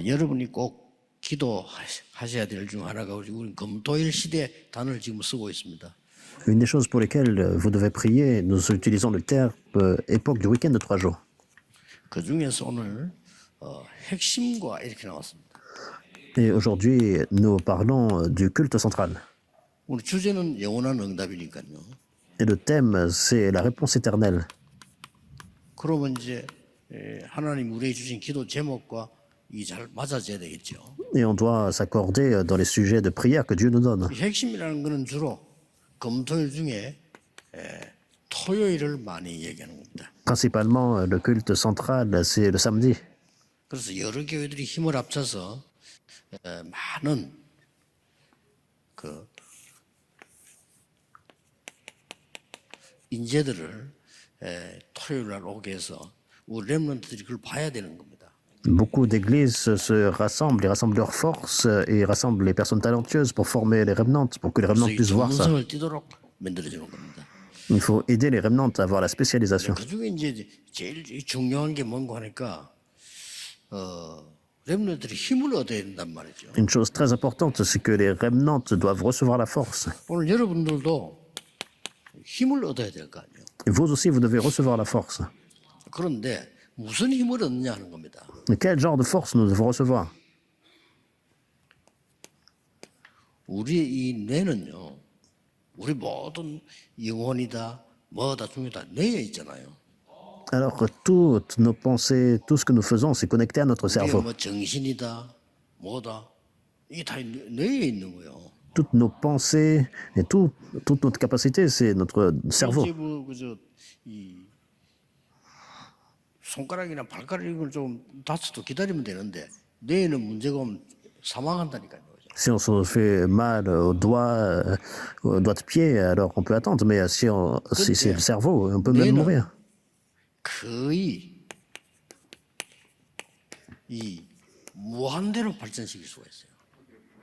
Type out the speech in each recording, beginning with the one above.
여러분이 꼭 기도하셔야 될 중 하나가 우리 금토일 시대 단어를 지금 쓰고 있습니다. Une des choses pour lesquelles vous devez prier, nous utilisons le terme époque du week-end de 3 jours. 그 중에서 오늘 핵심과 이렇게 나왔습니다. Et aujourd'hui, nous parlons du culte central. 오늘 주제는 영원한 응답이니까요. Et le thème, c'est la réponse éternelle. 그러면 이제 하나님 우리에게 주신 기도 제목과 이 잘 맞아져야 되겠죠. Et on doit s'accorder dans les sujets de prière que Dieu nous donne. 이 핵심이라는 것은 주로 금토일 중에 토요일을 많이 얘기하는 겁니다. Principalement, le culte central, c'est le samedi. 그래서 여러 교회들이 힘을 합쳐서 많은 그 인재들을 토요일 날 오게 해서 우리 렘넌트들이 그걸 봐야 되는 겁니다. Beaucoup d'églises se rassemblent, ils rassemblent leurs forces et rassemblent les personnes talentueuses pour former les remnants, pour que les remnants puissent voir ça. 전문성을 띠도록 만들어주는 겁니다. Il faut aider les remnants à avoir la spécialisation. 그 중에 이제 제일 중요한 게 뭔가 하니까 렘넌트들이 힘을 얻어야 된단 말이죠. Une chose très importante, c'est que les remnants doivent recevoir la force. 오늘 여러분들도 힘을 얻어야 될 거 아니에요. Et vous aussi, vous devez recevoir la force. 그런데 무슨 힘을 얻느냐 하는 겁니다. Mais quel genre de force nous devons recevoir? 우리의 이 뇌는요, 우리 모든 영혼이다, 뭐다, 중이다, 뇌에 있잖아요. Alors, toutes nos pensées, tout ce que nous faisons, c'est connecté à notre 우리가 cerveau. 뭐 정신이다, 뭐다, 이게 다 뇌에 있는 거예요. Toutes nos pensées et toute notre capacité, c'est notre cerveau. 이제 뭐 그저 이 손가락이나 발가락 이걸 좀 다쳐도 기다리면 되는데 뇌에는 문제가 오면 사망한다니까요. Si on se fait mal au doigt de pied, alors on peut attendre. Mais si c'est le cerveau, on peut même mourir. 거의 이 무한대로 발전시킬 수가 있어요.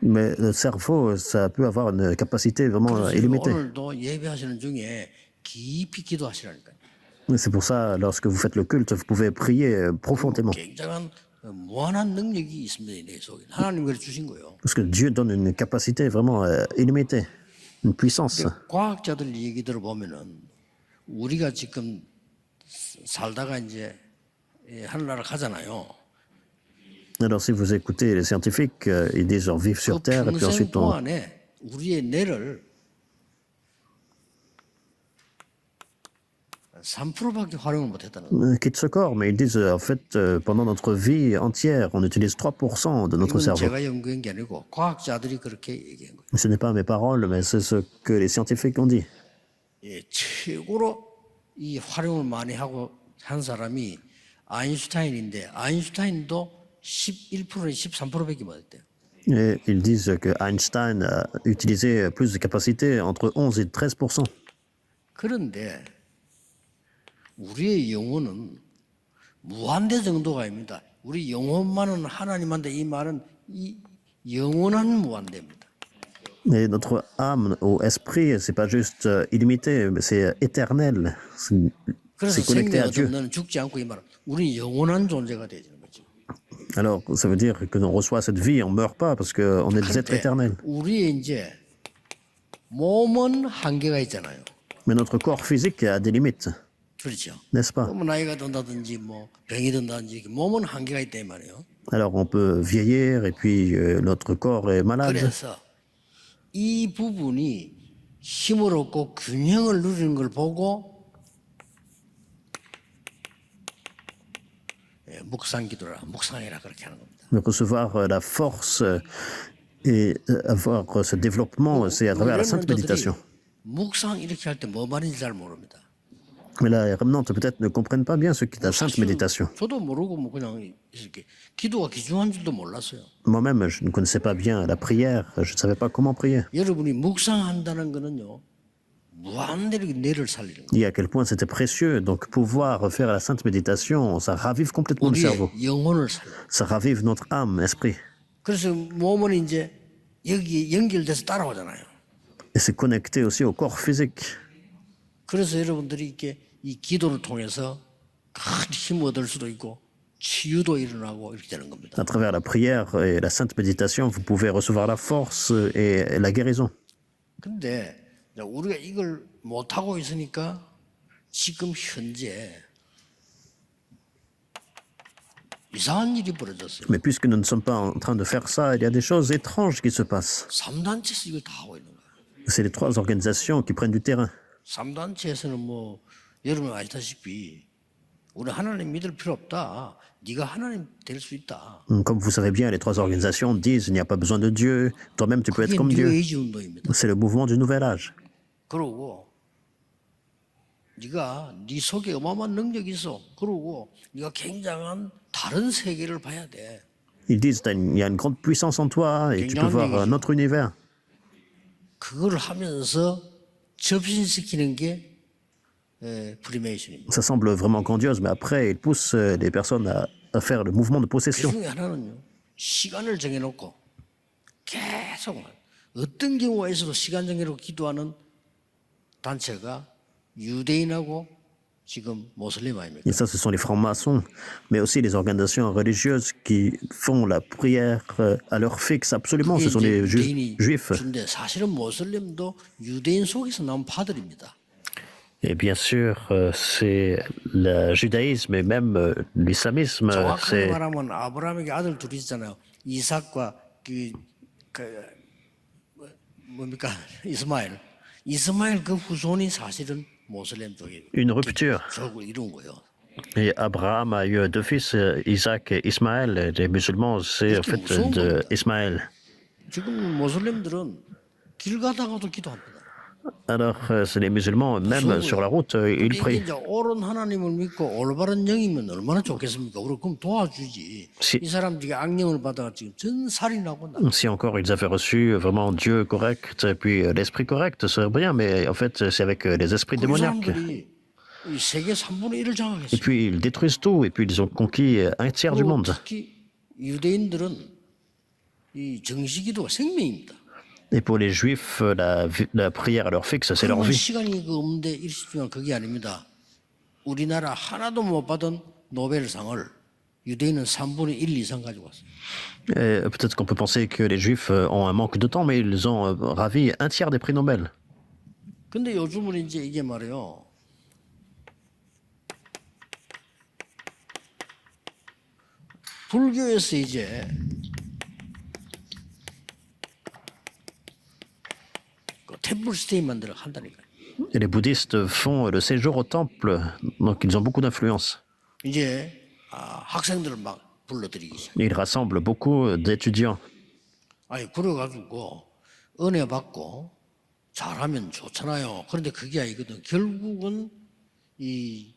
Mais le cerveau, ça peut avoir une capacité vraiment illimitée. 오늘도 예배하시는 중에 깊이 기도하시라니까요. C'est pour ça, lorsque vous faites le culte, vous pouvez prier profondément. 굉장한 무한한 능력이 있습니다. 내 속에 하나님 그래 주신 거예요. Parce que Dieu donne une capacité vraiment illimitée, une puissance. 과학자들 얘기 들어보면은 우리가 지금 살다가 이제 하늘나라 가잖아요. Alors si vous écoutez les scientifiques, ils disent on vit sur 그 Terre et puis 평생 ensuite on... 동안에 우리의 뇌를 3%밖에 활용을 못했다는 거예요. quitte ce corps, mais ils disent en fait pendant notre vie entière, on utilise 3% de notre 이건 cerveau. 제가 연구한 게 아니고 과학자들이 그렇게 얘기한 거예요. Ce n'est pas mes paroles, mais c'est ce que les scientifiques ont dit. 예, 최고로 이 활용을 많이 하고 한 사람이 아인슈타인인데 아인슈타인도 11%, 13%밖에 못했대요. Et ils disent que Einstein a utilisé plus de capacité, entre 11 et 13%. 그런데 우리의 영혼은 무한대 정도가 아닙니다. 우리 영혼만은 하나님한테 이 말은 이 영원한 무한대입니다. Et notre âme ou esprit, c'est pas juste illimité, mais c'est éternel. 그래서 C'est connecté à 생명의 Dieu. 너는 죽지 않고 이 말은 우리 영원한 존재가 되는 거죠. Alors, ça veut dire que l'on reçoit cette vie, on ne meurt pas parce qu'on est des êtres éternels. 우리의 이제 몸은 한계가 있잖아요. Mais notre corps physique a des limites, 그렇죠. n'est-ce pas? 뭐 나이가 든다든지 뭐 병이 든다든지 몸은 한계가 있다 이 말이에요. Alors, on peut vieillir et puis notre corps est malade. 그래서 이 부분이 힘을 얻고 균형을 누리는 걸 보고 묵상기도라, 묵상이라 그렇게 하는 겁니다. Mais recevoir la force et avoir ce développement, c'est à travers la sainte méditation. 묵상 이렇게 할 때 뭐 말인지 잘 모릅니다. Mais les remnants peut-être ne comprennent pas bien ce qu'est la sainte méditation. 저도 모르고 뭐 그냥 이렇게 기도가 기중한 줄도 몰랐어요. Moi-même, je ne connaissais pas bien la prière, je ne savais pas comment prier. 여러분이 묵상한다는 거는요, 무한대로 뇌를 살리는 거예요. Et à quel point c'était précieux. Donc pouvoir faire la sainte méditation, ça ravive complètement le cerveau. 우리의 영혼을 살려. Ça ravive notre âme, esprit. 그래서 몸은 이제 여기 연결돼서 따라오잖아요. Et c'est connecté aussi au corps physique. 그래서 여러분들이 이렇게 이 기도를 통해서 큰 힘을 얻을 수도 있고 치유도 일어나고 이렇게 되는 겁니다. À travers la prière et la sainte méditation, vous pouvez recevoir la force et la guérison. 근데 우리가 이걸 못하고 있으니까 지금 현재 이상한 일이 벌어졌어요. Mais puisque nous ne sommes pas en train de faire ça, il y a des choses étranges qui se passent. 3단체에서 이걸 다 하고 있는 거예요. C'est les trois organisations qui prennent du terrain. 3단체에서는 뭐 여러분 아시다시피 우리 하나님 믿을 필요 없다. 네가 하나님 될 수 있다. Comme vous savez bien, les trois organisations disent il n'y a pas besoin de Dieu, toi-même tu peux être 그게 comme Dieu. 뉴에이지 운동입니다. C'est le mouvement du nouvel âge. 그러고 네가 네 속에 어마어마한 능력이 있어. 그러고 네가 굉장한 다른 세계를 봐야 돼. Ils disent il y a une grande puissance en toi et tu peux voir un autre univers. 그걸 하면서 접신시키는 게 프리메이션입니다. Ça semble vraiment grandiose, mais après, ils poussent les personnes à faire le mouvement de 그 possession. 중에 하나는요. 시간을 정해놓고 계속 어떤 경우가 있어도 시간 정해놓고 기도하는 단체가 유대인하고 지금 모슬림 아닙니까? Et ça, ce sont les francs-maçons, mais aussi les organisations religieuses qui font la prière à l'heure fixe. Absolument, ce sont les juifs. 근데 사실은 모슬림도 유대인 속에서 나온 파들입니다. Et bien sûr, c'est le judaïsme et même l'islamisme. 정확하게 말하면 아브라함에게 아들 둘이 있잖아요. 이삭과 뭡니까 이스마엘 그 후손이 사실은 모슬렘 쪽에 Une rupture. 적을 이룬 거예요. Et Abraham a eu deux fils, Isaac et Ismaël. Les musulmans, c'est en fait de Ismaël. 지금 모슬렘들은 길 가다가도 기도합니다. Alors, c'est les musulmans, même sur la route, ils 이게 prient. 이제 옳은 하나님을 믿고 올바른 영이면 얼마나 좋겠습니까? 우리 그럼 도와주지. 이 사람들이 악령을 받아가 지금 전 살인하고 나. Si encore ils avaient reçu vraiment Dieu correct et puis l'esprit correct, c'est bien, mais en fait, c'est avec les esprits 그 démoniaques. 사람들이 이 세계 3분의 1을 Et 장악했어요. puis, ils détruisent tout, et puis ils ont conquis un tiers du 그리고 monde. 특히 유대인들은 이 정식기도가 생명입니다. Et pour les Juifs, la prière à l'heure fixe, c'est leur 그러면 vie. 시간이 없는데 일시지만 그게 아닙니다. 우리나라 하나도 못 받은 노벨상을 유대인은 3분의 1 이상 가지고 왔어요. Et peut-être qu'on peut penser que les Juifs ont un manque de temps, mais ils ont ravi un tiers des prix Nobel. 근데 요즘은 이제 이게 말이에요. 불교에서 이제 그 템플 스테이 만들어 한다니까요. Et les bouddhistes font le séjour au temple, donc ils ont beaucoup d'influence. 이제 학생들을 막 불러들이기 시작. Ils rassemblent beaucoup d'étudiants. 아니 그래가지고 은혜 받고 잘하면 좋잖아요. 그런데 그게 아니거든. 결국은 이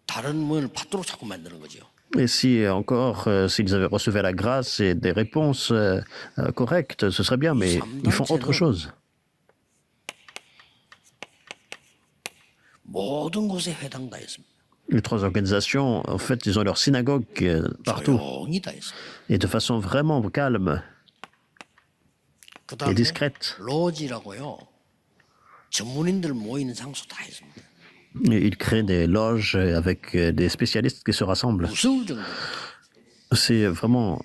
다른 뭘 받도록 자꾸 만드는 거죠. Et si encore, s'ils avaient reçu la grâce et des réponses correctes, ce serait bien, mais ils font autre chose. 모든 곳에 해당 다 했습니다. Les trois organisations, en fait, ils ont leur synagogue partout, 조용히 다 했어요. et de façon vraiment calme et 그다음에 discrète. 로지라고요. 전문인들 모이는 장소 다 했습니다. Et ils créent des loges avec des spécialistes qui se rassemblent. 무서울 정도. C'est vraiment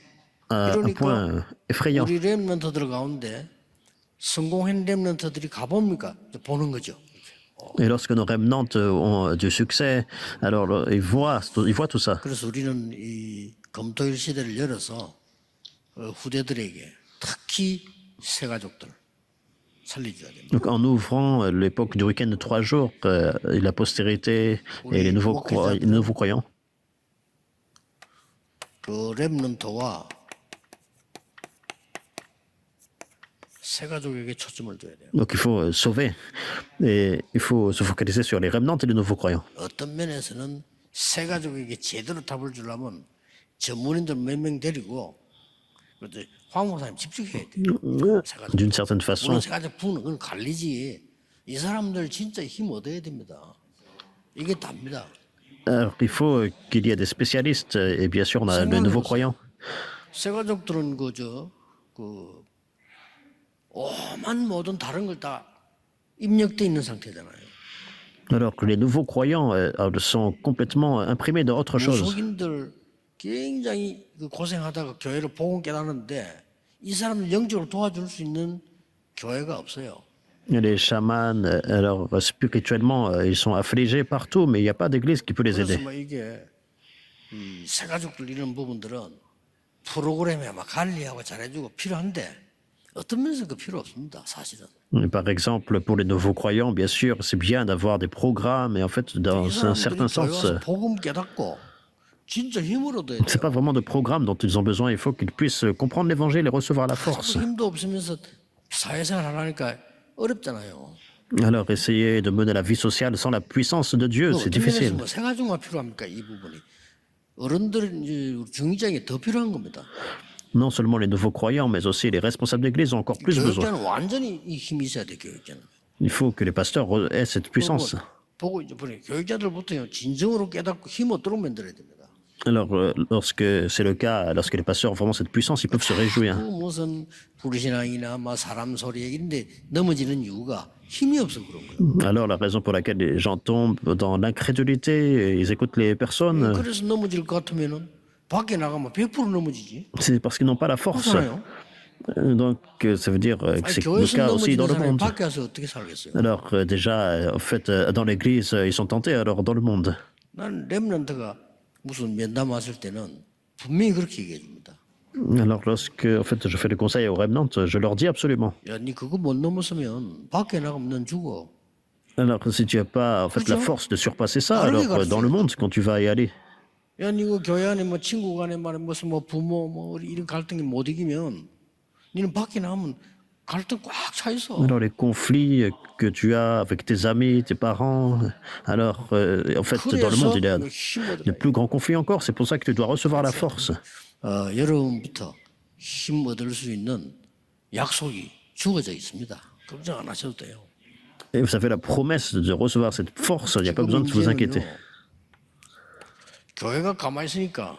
un point effrayant. 우리 렘넌트들 가운데 성공한 렘넌트들이 가봅니까? 보는 거죠. Et lorsque nos remnants ont du succès, alors ils voient tout ça. 그래서 우리는 이 검토일 시대를 열어서 후대들에게 특히 새 가족들 살려줘야 됩니다. Donc en ouvrant l'époque du week-end de 3 jours, et la postérité et les nouveaux croyants, 그 렘넌트와 새 가족에게 초점을 둬야 돼요. donc il faut sauver. Et il faut se focaliser sur les remnants et les nouveaux croyants. 어떤 면에서는 새 가족에게 제대로 답을 주려면 전문인들 몇 명 데리고 황 목사님 집중해야 돼요. 새 가족. D'une certaine façon, 물론 새 가족 부는 그건 관리지. 이 사람들 진짜 힘 얻어야 됩니다. 이게 답니다. alors, il faut qu'il y ait des spécialistes et bien sûr on a les nouveaux croyants. 새 가족들은 오만 모든 다른 걸 다 입력돼 있는 상태잖아요. Alors que les nouveaux croyants sont complètement imprimés dans autre chose. 무속인들 굉장히 그 고생하다가 교회로 복음 깨닫는데 이 사람을 영적으로 도와줄 수 있는 교회가 없어요. Et les chamans, alors spirituellement, ils sont affligés partout, mais il n'y a pas d'église qui peut les 그래서 aider. 뭐 이게 이 새가족들 이런 부분들은 프로그램에 막 관리하고 잘해주고 필요한데 어떤 면에서 그 필요 없습니다. 사실은. Par exemple, pour les nouveaux croyants, bien sûr, c'est bien d'avoir des programmes, et en fait, dans 이 un 사람들이 certain 교회 sens, 와서 복음 깨닫고 진짜 힘을 얻어야 c'est pas 돼요. vraiment de programme dont ils ont besoin. Il faut qu'ils puissent comprendre l'évangile et recevoir la force. 자꾸 힘도 없으면서 사회생활 하려니까 어렵잖아요. Alors, essayer de mener la vie sociale sans la puissance de Dieu, c'est 어떤 면에서 difficile. 뭐 생활중화 필요합니까 이 부분이? 어른들은 이제 우리 중직자에게 더 필요한 겁니다. Non seulement les nouveaux croyants, mais aussi les responsables d'église ont encore plus besoin. 교육자는 완전히 이 힘이 있어야 돼 교육자는. Il faut que les pasteurs aient cette puissance. 보고 이제 보니 교육자들부터 진정으로 깨닫고 힘 얻도록 만들어야 됩니다. Alors, lorsque c'est le cas, lorsque les pasteurs ont vraiment cette puissance, ils peuvent se réjouir. 그 무슨 불신앙이나 뭐 사람 소리에 이런데 넘어지는 이유가 힘이 없어 그런 거예요. Alors, la raison pour laquelle les gens tombent dans l'incrédulité, ils écoutent les personnes, 그래서 넘어질 것 같으면은 밖에 나가면 100% 넘어지지. c'est parce qu'ils n'ont pas la force. 그렇잖아요. Donc, ça veut dire que 아니, c'est le 교회에서 cas aussi 넘어지는 dans le 사람이 monde. 밖에 와서 어떻게 살겠어요? Alors, déjà, en fait, dans l'église, ils sont tentés, alors dans le monde. 난 렘넌트가 무슨 면담 왔을 때는 분명히 그렇게 얘기해 줍니다. Alors, lorsque en fait, je fais le conseil aux remnants, je leur dis absolument. 야, 니 그거 못 넘었으면 밖에 나가면 넌 죽어. Alors, si tu n'as pas en fait, la force de surpasser ça, alors dans le monde, quand tu vas y aller, 야, 니 그 교회 안에 뭐 친구 간에 말에 무슨 뭐 부모 뭐 이런 갈등이 못 이기면 니는 밖에 나가면 갈등 꽉 차 있어. alors les conflits que tu as avec tes amis, tes parents, alors en fait, dans le monde, il y a de plus grands conflits encore. C'est pour ça que tu dois recevoir la force. 여러분부터 힘 얻을 수 있는 약속이 주어져 있습니다. 걱정 안 하셔도 돼요. Et vous avez la promesse de recevoir cette force, il n'y a pas besoin de vous inquiéter. 교회가 가만히 있으니까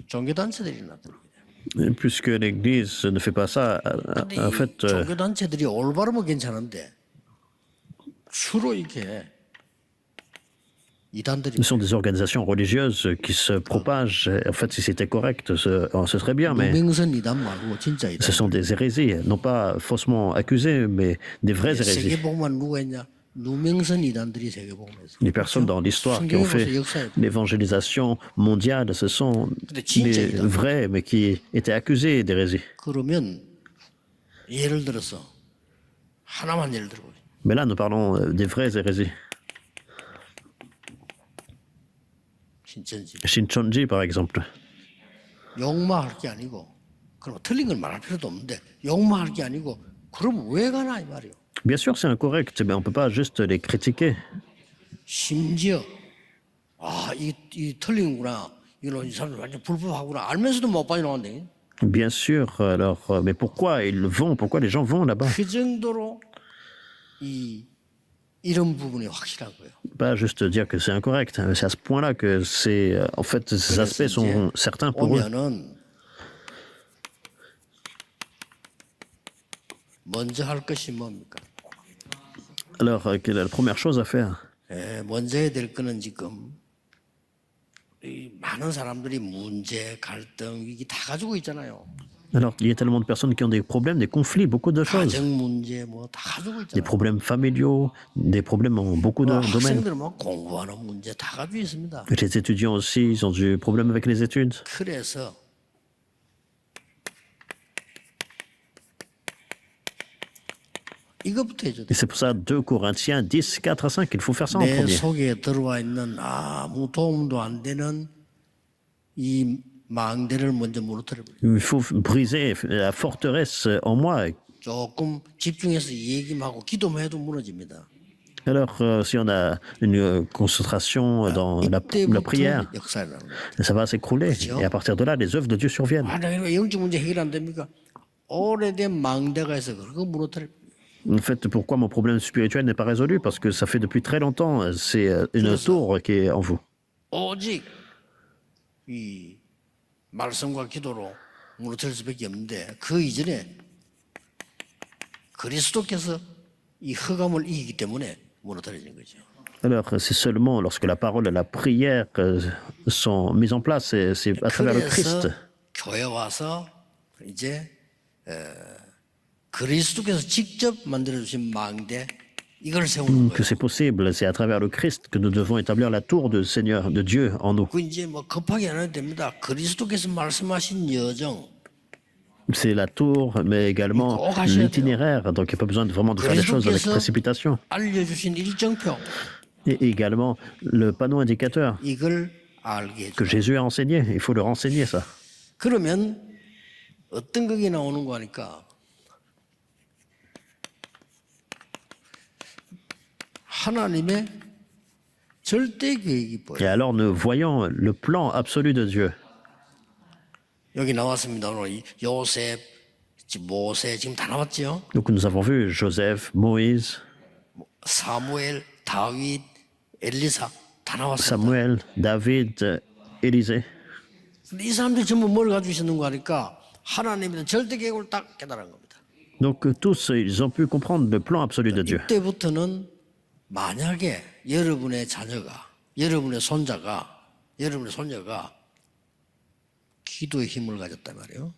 종교단체들이 나타납니다. Et puisque l'Église ne fait pas ça, 근데 en 이 fait, 종교단체들이 올바르면 괜찮은데 주로 이렇게 이단들이 ce sont des organisations religieuses qui se propagent. En fait, si c'était correct, ce serait bien, mais 무명선 이단 말고 진짜 이단. ce sont des hérésies, non pas faussement accusées, mais des vraies hérésies. 세계복음만 누가 했냐? 누명선 이단들이 세계복음에서. Les personnes dans l'histoire qui ont fait l'évangélisation mondiale, ce sont les vrais, mais qui étaient accusés d'hérésie. 그러면 예를 들어서 하나만 예를 들어보죠. Mais là, nous parlons des vraies hérésies. 신천지. Shincheonji, par exemple. 욕마할 게 아니고 그럼 틀린 걸 말할 필요도 없는데 욕마할 게 아니고 그럼 왜 가나 이 말이요. Bien sûr, c'est incorrect, mais on ne peut pas juste les critiquer. 심지어 이 틀린구나. 이런 이 사람들 완전 불법하구나. 알면서도 못 빠져나간대. Bien sûr, alors, mais pourquoi ils vont, pourquoi les gens vont là-bas? 그 정도로 이런 부분이 확실한 거예요. Pas juste dire que c'est incorrect, c'est à ce point-là que c'est, en fait, ces aspects sont certains pour eux. 오면은 먼저 할 것이 뭡니까? Alors, quelle est la première chose à faire? 먼저 해야 될 거는 지금 이 많은 사람들이 문제, 갈등, 위기 다 가지고 있잖아요. Alors, il y a tellement de personnes qui ont des problèmes, des conflits, beaucoup de choses. 가정 문제 뭐 다 가지고 Des 있잖아요. problèmes familiaux, des problèmes en beaucoup de domaines. 학생들은 뭐 공부하는 문제 다 가지고 있습니다. Les étudiants aussi, ils ont du problème avec les études. 그래서 이것부터 해줘야 돼. Et c'est pour ça, 2 Corinthiens 10, 4 à 5, il faut faire ça en 내 premier. 속에 들어와 있는 아무 도움도 안 되는 이 망대를 먼저 무너뜨려 버려. Il faut briser la forteresse en moi. 조금 집중해서 얘기하고 기도만 해도 무너집니다. Alors, si on a une concentration dans la prière, 이때부터 역사를 하는 거예요. ça va s'écrouler. Et à partir de là, les œuvres de Dieu surviennent. 왜 영적 문제 해결 안 됩니까? 오래된 망대가 있어 그거 무너뜨려. En fait, pourquoi mon problème spirituel n'est pas résolu? Parce que ça fait depuis très longtemps, c'est une tour qui est en vous. 오직 이 말씀과 기도로 무너뜨릴 수밖에 없는데 그 이전에 그리스도께서 이 흑암을 이기기 때문에 무너뜨려진 거죠. Alors, c'est seulement lorsque la parole et la prière sont mises en place, c'est à travers le 그래서 Christ. 교회 와서 이제 그리스도께서 직접 만들어주신 망대 이걸 세우는 Que 거예요. c'est possible, c'est à travers le Christ que nous devons établir la tour de Seigneur, de Dieu en nous. 그 이제 뭐 급하게 안 해도 됩니다. 그리스도께서 말씀하신 여정, C'est la tour, mais également l'itinéraire. Donc, il n'y a pas besoin vraiment de faire les choses avec précipitation. 알려주신 일정표 Et également le panneau indicateur 이걸 알게 que 해줘. Jésus a enseigné. Il faut le renseigner, ça. 그러면 어떤 극이 나오는 거 하니까 하나님의 절대 계획이 Et 보여요. alors, nous voyons le plan absolu de Dieu. 여기 나왔습니다. 오늘 요셉, 모세 지금 다 나왔죠. Donc, nous avons vu Joseph, Moïse, 사무엘, 다윗, 엘리사 다 나왔습니다. Samuel, David, Élisée. 근데 이 사람들이 전부 뭘 가지고 있었는 거 하니까 하나님의 절대 계획을 딱 깨달은 겁니다. Donc, tous, ils ont pu comprendre le plan absolu de Dieu. 이때부터는 만약에 여러분의 자녀가, 여러분의 손자가 기도의 힘을 가졌단 말이에요.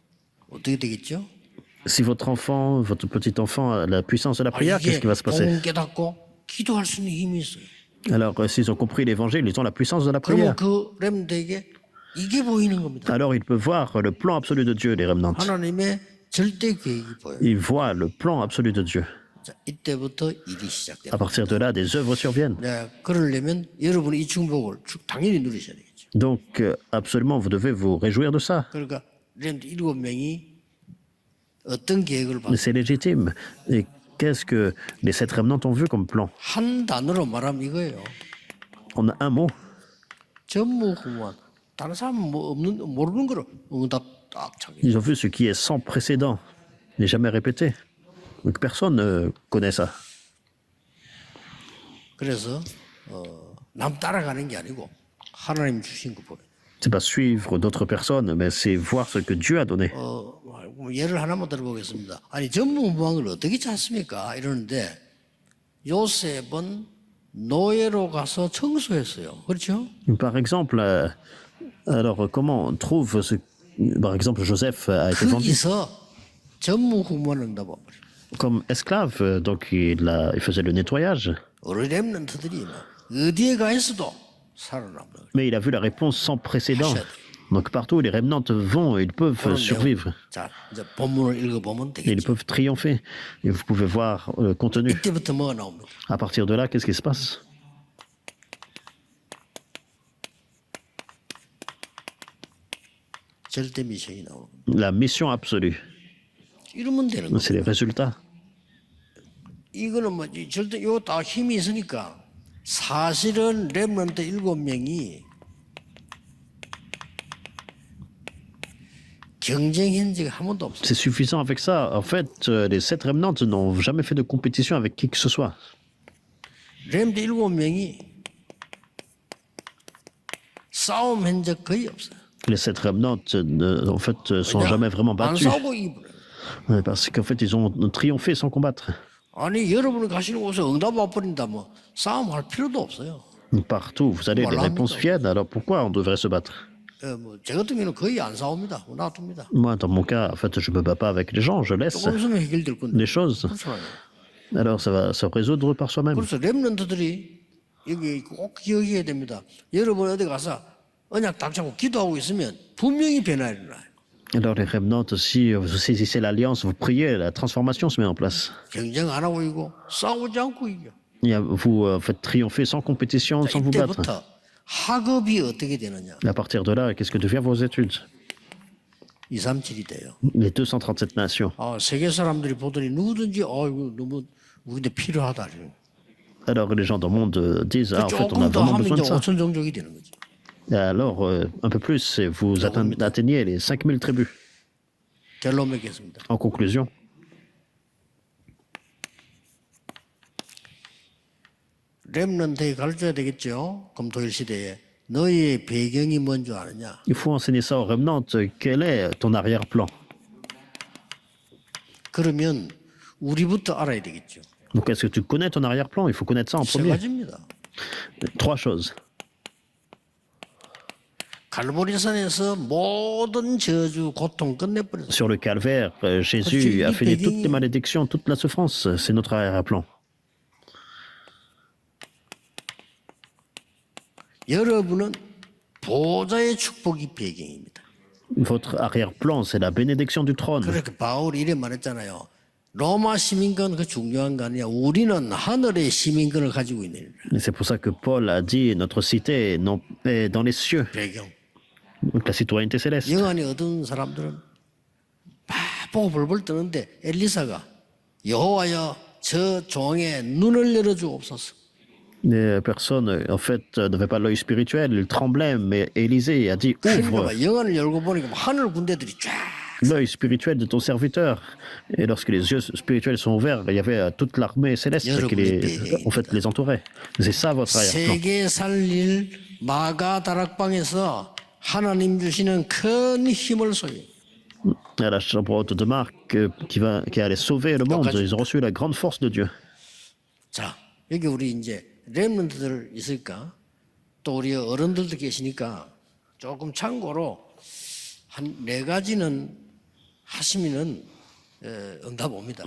어떻게 되겠죠? Si votre enfant, votre petit enfant a la puissance de la prière, qu'est-ce 이게 qui va se passer? 복음 깨닫고 기도할 수 있는 힘이 있어요. Alors, s'ils ont compris l'évangile, ils ont la puissance de la 그러면 prière. 그 렘들에게 이게 보이는 겁니다. Alors, ils peuvent voir le plan absolu de Dieu, les remnants. 하나님의 절대 계획이 보여요. Ils voient le plan absolu de Dieu. 자, 이때부터 일이 À 시작돼요. partir de là, des œuvres surviennent. 네, 그러려면 여러분이 이 축복을 당연히 누리셔야 되겠죠. Donc, absolument, vous devez vous réjouir de ça. 그러니까 렘들 7명이 어떤 계획을 Mais 봤어요? c'est légitime. Et qu'est-ce que les 7 remnants ont vu comme plan? 한 단어로 말하면 이거예요. On a un mot. 전무후무한. 다른 사람 뭐 없는 모르는 거로 응답 딱 차게. Ils ont vu ce qui est sans précédent, n'est jamais répété. Donc, personne ne connaît ça. 그래서 남 따라가는 게 아니고 하나님 주신 거 보여요. C'est pas suivre d'autres personnes, mais c'est voir ce que Dieu a donné. 예를 하나만 들어보겠습니다. 아니 전무후무한 걸 어떻게 찾습니까? 이러는데 요셉은 노예로 가서 청소했어요. 그렇죠? Par exemple, alors comment on trouve ce... Par exemple, Joseph a été vendu 거기서 전무후무한 응답을 comme esclave, donc il faisait le nettoyage. 우리 렘넌트들이 어디에 가 있어도 살아남는 Mais il a vu la réponse sans précédent. Donc partout où les remnants vont, ils peuvent survivre. 자, 이제 본문을 읽어보면 Et ils 되겠죠. peuvent triompher. Et vous pouvez voir le contenu. 이때부터 뭐가 나옵니다. À partir de là, qu'est-ce qui se passe? 절대 미션이 나오는 겁니다. La mission absolue. 이러면 되는 거예요. C'est les résultats. 이거는 뭐지? 절대 이거 다 힘이 있으니까 사실은 렘넌트 7명이 경쟁한 적이 한 번도 없어요. C'est suffisant avec ça. En fait, les 7 remnants n'ont jamais fait de compétition avec qui que ce soit. 렘넌트 7명이 싸움한 적 거의 없어요. Les 7 remnants, en fait, sont jamais vraiment 안 battus. 싸우고 이기버려요. Parce qu'en fait, ils ont triomphé sans combattre. 아니 여러분이 가시는 곳에 응답 와버린다 뭐 싸움할 필요도 없어요. Partout, vous allez, les réponses viennent. Alors pourquoi on devrait se battre? 제 같은 경우는 거의 안 싸웁니다. 놔둡니다. Moi, dans mon cas, en fait, je ne me bats pas avec les gens, je laisse 조금 있으면 해결될 건데. les choses. 그렇잖아요. Alors ça va se résoudre par soi-même. 그래서 렘넌트들이 여기 꼭 기억해야 됩니다. 여러분 어디 가서 언약 딱 잡고 기도하고 있으면 분명히 변화 일어나요. Alors les remnants, si vous saisissez l'alliance, vous priez, la transformation se met en place. 경쟁 안 하고 이고 싸우지 않고 이겨. Et vous faites triompher sans compétition, sans vous battre. 이때부터 학업이 어떻게 되느냐. Et à partir de là, qu'est-ce que deviennent vos études? 237이 돼요. Les 237 nations. 세계 사람들이 보더니 누구든지 이거 너무 우리한테 필요하다. Alors les gens dans le monde disent, ah, en fait, on a 조금 더 vraiment 하면 besoin de 이제 ça. 5천 종족이 되는 거죠. Et alors, un peu plus, et vous atteignez les 5000 tribus. 결론 맺겠습니다. En conclusion, 렘넌트에 가르쳐야 되겠죠. 금토일 시대에 너희의 배경이 뭔 줄 아느냐. il faut enseigner ça aux remnants. Quel est ton arrière-plan? 그러면 우리부터 알아야 되겠죠. Donc, est-ce que tu connais ton arrière-plan? Il faut connaître ça en 세 premier. 가지입니다. 3 choses. 갈보리산에서 모든 저주, 고통 끝내버렸어요. Sur le calvaire, Jésus a fini toutes les malédictions, toute la souffrance. C'est notre arrière-plan. 여러분은 보좌의 축복이 배경입니다. Votre arrière-plan, c'est la bénédiction du trône. 그렇게 바울이 이래 말했잖아요. 로마 시민권 그 중요한 거 아니야. 우리는 하늘의 시민권을 가지고 있는 Et c'est pour ça que Paul a dit notre cité est dans les cieux, 배경. donc la citoyenneté céleste. 영안이 어두운 사람들은 바보고 벌벌 떠는데 엘리사가 여호와여 저 종의 눈을 열어주옵소서. Les personnes, en fait, n'avaient pas l'œil spirituel, ils tremblaient, mais Élisée a dit ouvre 그러니까 영안을 열고 보니까 하늘 군대들이 쫙. l'œil spirituel de ton serviteur. Et lorsque les yeux spirituels sont ouverts, il y avait toute l'armée céleste qui les entourait. C'est ça votre arrière-plan. 세계 살릴 마가 다락방에서 하나님 주시는 큰 힘을 소유. À la chambre haute de Marc, qui allait sauver le monde, ils ont reçu la grande force de Dieu. 자, 여기 우리 이제 렘넌트들 있을까? 또 우리 어른들도 계시니까 조금 참고로 한 4가지는 하시면은 응답 옵니다.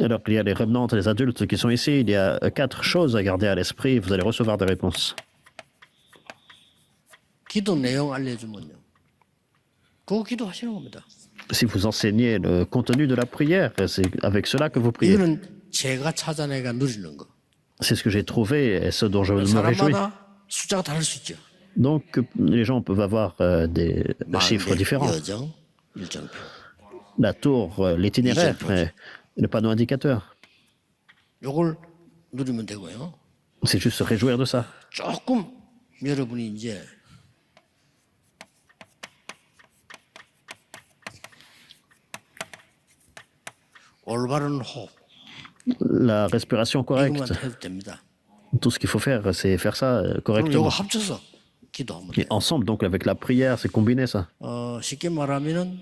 Alors qu'il y a les remnants et les adultes qui sont ici, il y a 4 choses à garder à l'esprit, vous allez recevoir des réponses. 기도 내용 알려주면요. 그거 기도하시는 겁니다. Si vous enseignez le contenu de la prière, c'est avec cela que vous priez. 이거는 제가 찾아내가 누리는 거. C'est ce que j'ai trouvé et ce dont je me réjouis. 사람마다 숫자가 다를 수 있죠. Donc, les gens peuvent avoir des chiffres différents. 여정, 일정표. La tour, l'itinéraire, le panneau indicateur. 요걸 누리면 되고요. C'est juste se réjouir de ça. 조금 여러분이 이제 올바른 호흡 La respiration correcte. 이것만 해도 됩니다. Tout ce qu'il faut faire, c'est faire ça 그럼 요거 correctement. 합쳐서 기도하면 Et 돼요. ensemble, donc, avec la prière, c'est combiner ça. 쉽게 말하면은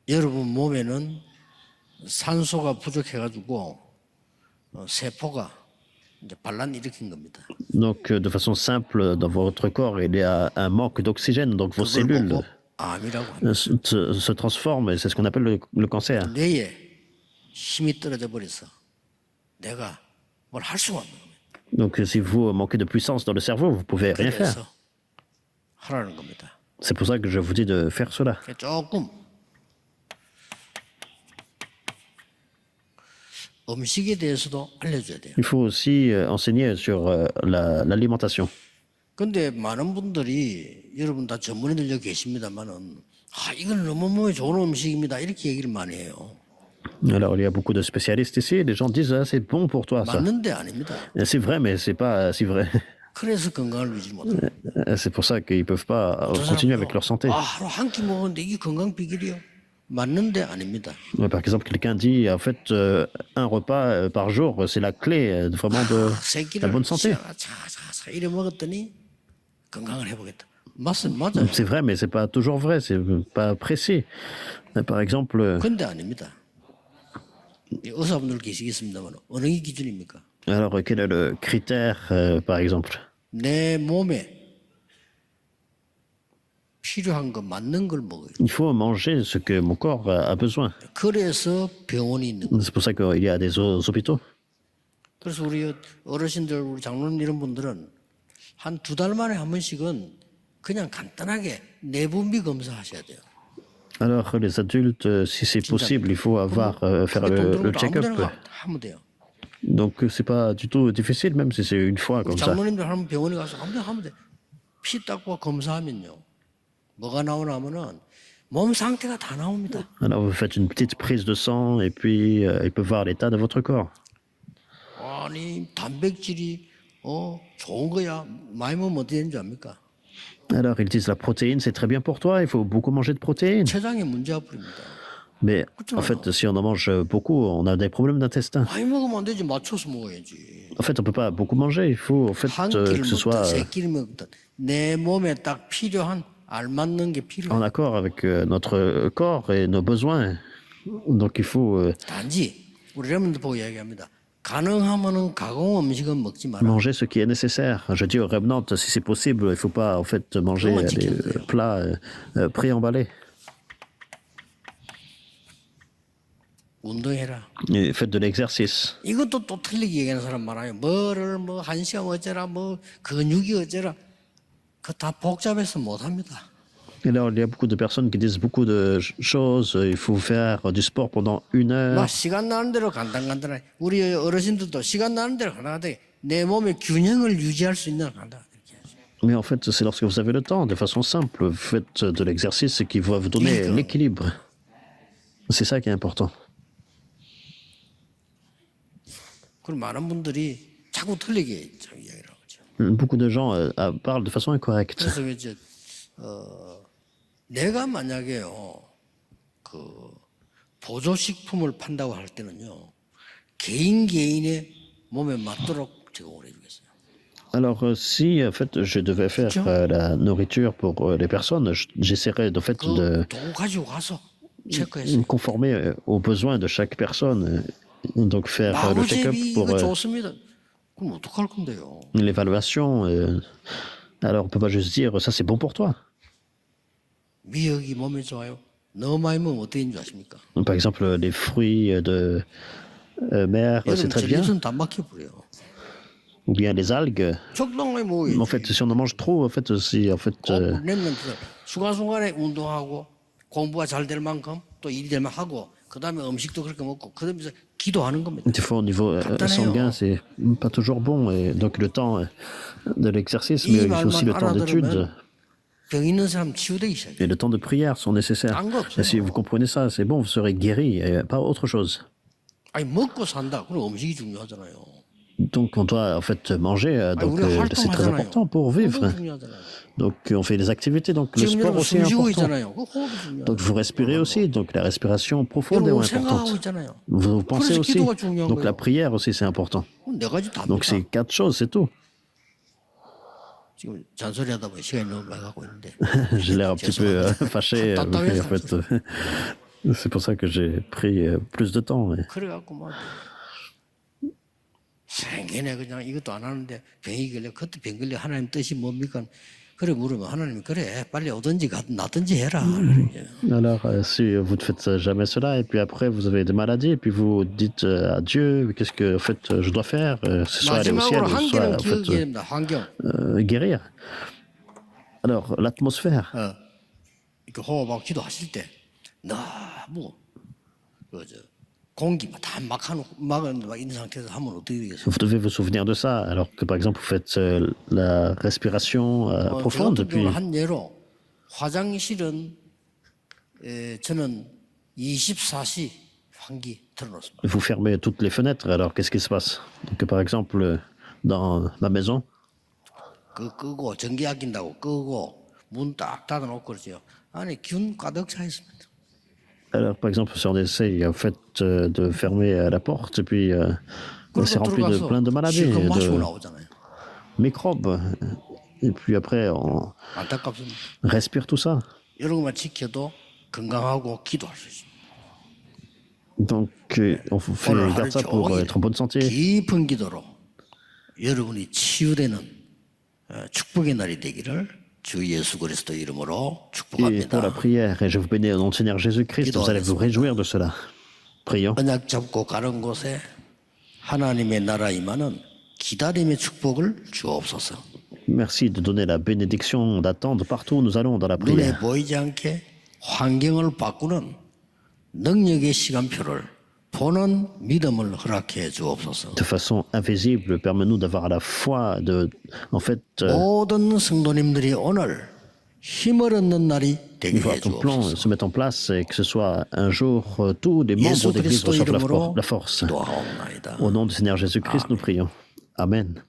여러분 몸에는 산소가 부족해가지고 세포가 이제 반란 일으킨 겁니다. Donc, de façon simple, dans votre corps, il y a un manque d'oxygène, donc vos 그걸 cellules 보고 암이라고 합니다. se transforment, et c'est ce qu'on appelle le cancer. 뇌에 힘이 떨어져 버려서 내가 뭘 할 수가 없는 겁니다. Donc, si vous manquez de puissance dans le cerveau, vous pouvez rien faire. 그래서 하라는 겁니다. C'est pour ça que je vous dis de faire cela. 조금 음식에 대해서도 알려줘야 돼요. Il faut aussi enseigner sur l'alimentation. 근데 많은 분들이 여러분 다 전문의들 여기 계십니다만은 이건 너무 몸에 좋은 음식입니다 이렇게 얘기를 많이 해요. Alors, il y a beaucoup de spécialistes ici, les gens disent ah, c'est bon pour toi, ça. 맞는데 아닙니다. C'est vrai, mais c'est pas si vrai. 그래서 건강을 유지 못해요. C'est pour ça qu'ils peuvent pas continuer avec leur santé. 하루 한 끼 먹었는데 이게 건강 비결이요? 맞는데 아닙니다. Par exemple, quelqu'un dit en fait un repas par jour, c'est la clé vraiment de 세 la 끼를 bonne santé. 자자자 이래 먹었더니 건강을 해보겠다. 맞아요. C'est vrai, mais c'est pas toujours vrai, c'est pas précis. Par exemple, 근데 아닙니다. 이 의사분들 계시겠습니다만 어느 게 기준입니까? alors quel est le critère, par exemple? 내 몸에 필요한 거 맞는 걸 먹어요. Il faut manger ce que mon corps a besoin. 그래서 병원이 있는 거예요. C'est pour ça qu'il y a des hôpitaux. 그래서 우리 어르신들, 우리 장로님 이런 분들은 한 2달 만에 한 번씩은 그냥 간단하게 내분비 검사하셔야 돼요. Alors les adultes, si c'est possible, il faut faire le check-up. 하면 돼요. Donc c'est pas du tout difficile, même si c'est une fois comme ça. 장로님들 하면 병원에 가서 아무데나 하면 돼. 피 닦고 검사하면요. 뭐가 나오나 하면은 몸 상태가 다 나옵니다. Alors vous faites une petite prise de sang et puis il peut voir l'état de votre corps. 아니 단백질이 좋은 거야. 많이 먹으면 어떻게 되는지 압니까? Alors ils disent la protéine c'est très bien pour toi, il faut beaucoup manger de protéines. 췌장에 문제가 뿌립니다. Mais en fait si on en mange beaucoup, on a des problèmes d'intestin. 많이 먹으면 안 되지. 맞춰서 먹어야지. En fait on peut pas beaucoup manger, il faut en fait 한 끼를 que ce 먹든 soit 세 끼를 먹든 내 몸에 딱 필요한 알맞는 게 필요해. en accord avec notre corps et nos besoins. Donc il faut 단지 우리 레몬드 보고 이야기합니다. 가능하면은 가공 음식은 먹지 마라. manger ce qui est nécessaire. Je dis aux Remnant, si c'est possible, il ne faut pas en fait manger des plats préemballés. 운동해라. Et faites de l'exercice. 이것도 또 틀리게 얘기하는 사람 많아요. 뭐를 뭐 1시간 어쩌라 뭐 근육이 어쩌라. 그거 다 복잡해서 못합니다. Et là, il y a beaucoup de personnes qui disent beaucoup de choses. Il faut faire du sport pendant 1 막 heure. 시간 나는 대로 간단간단하게 우리 어르신들도 시간 나는 대로 간단하게 내 몸의 균형을 유지할 수 있는 간단. Mais en fait, c'est lorsque vous avez le temps, de façon simple, vous faites de l'exercice qui va vous donner l'équilibre. C'est ça qui est important. 그리고 많은 분들이 자꾸 틀리게 이야기를 하죠. Beaucoup de gens parlent de façon incorrecte. 그래서 이제 내가 만약에요 그 보조식품을 판다고 할 때는요 개인의 몸에 맞도록 제공을 해주겠어요. Alors, si en fait je devais faire la nourriture pour les personnes, j'essaierais en fait de 그 도구 가지고 가서 체크해서 me conformer aux besoins de chaque personne. Donc faire le check-up 마구제비 pour 이거 좋습니다. 그럼 어떡할 건데요? l'évaluation. Alors, on ne peut pas juste dire ça c'est bon pour toi. 미역이 몸에 좋아요. 너무 많이 먹으면 어떻게 되는 줄 아십니까? Par exemple, les fruits de mer, c'est 여러분 très bien. 전립선 다 막혀버려요. Ou bien les algues. 적당히 먹어야지. En fait, si on en mange trop, en fait, si en fait, 꼭 랩런트 순간순간에 운동하고 공부가 잘 될 만큼 또 일이 될 만큼 하고 그 다음에 음식도 그렇게 먹고 그 다음에 기도하는 겁니다. des fois au niveau sanguin, c'est pas toujours bon. Et donc le temps de l'exercice, mais 이 aussi le 말만 temps d'étude 알아들으면 병 있는 사람 치유되기 시작해요. et le temps de prière sont nécessaires. Et si vous comprenez ça, c'est bon, vous serez guéri, et pas autre chose. 아니 먹고 산다. 그럼 음식이 중요하잖아요. Donc on doit en fait manger, donc 우리가 c'est très 활동하잖아요. important pour vivre. 운동 중요하잖아요. Donc on fait des activités, donc le 지금 sport 여러분 aussi est 숨 쉬고 important. 있잖아요. 그 호흡이 중요해요. Donc vous respirez aussi, donc la respiration profonde est 여러분 생각하고 importante. 있잖아요. Vous pensez 그래서 aussi, 기도가 중요한 donc la 거예요. prière aussi c'est important. 그럼 네 가지 다 Donc 합니다. c'est 4 choses, c'est tout. 지금 잔소리하다 보니 시간이 너무 나가고 있는데. J'ai l'air un petit peu fâché, mais en fait, c'est pour ça que j'ai pris plus de temps. 그래갖고 막 생계네 그냥 이것도 안 하는데 병이 걸려 그때 병 걸려 하나님 뜻이 뭡니까? 그래 물으면 하나님이 그래 빨리 오든지 나든지 해라. Alors, si vous ne faites jamais cela, et puis après vous avez des maladies, et puis vous dites à Dieu, qu'est-ce que en fait je dois faire, ce soit aller au ciel, 마지막으로 ou soit 환경은 en fait 기억해야 됩니다. 환경. guérir. Alors, l'atmosphère. 이렇게 호흡하고 기도하실 때 너무 그저 공기 다 막은 있는 상태에서 하면 어떻게 되겠어요? Vous devez vous souvenir de ça, alors que par exemple vous faites la respiration profonde, puis 한 예로 화장실은 저는 24시 환기 틀어놓습니다. vous fermez toutes les fenêtres, alors qu'est-ce qui se passe? Donc, par exemple, dans ma maison, 그 끄고 전기 아낀다고 끄고 문 딱 닫아놓고 그러죠. 안에 균 가득 차 있습니다. alors par exemple si on essaye en fait de fermer la porte, et puis c'est rempli de plein de maladies, 실컷 마시고 de 나오잖아요. microbes, et puis après on 안타깝습니다. respire tout ça. 이런 것만 지켜도 건강하고 기도할 수 있습니다. Donc on fait 오늘 garde 하루 ça pour 종일 être en bonne santé. 깊은 기도로 여러분이 치유되는 축복의 날이 되기를 주 예수 그리스도 이름으로 Et pour la 축복합니다. prière, et je vous bénis au nom du Seigneur Jésus-Christ, vous allez vous réjouir de cela. Prions. 언약 잡고 가는 곳에 하나님의 나라 임하는 기다림의 축복을 주옵소서. Merci de donner la bénédiction d'attendre partout où nous allons dans la 눈에 prière. 보이지 않게 환경을 바꾸는 능력의 시간표를 보는 믿음을 허락해 주옵소서. De façon invisible, permets-nous d'avoir la foi de, en fait, 모든 성도님들이 오늘 힘을 얻는 날이 되게 voir 해 ton plan 주옵소서. se mettre en place et que ce soit un jour tous les membres 예수 d'église 그리스도 reçoivent 이름으로 la force. 기도하옵나이다. Au nom du Seigneur Jésus-Christ, nous prions. Amen.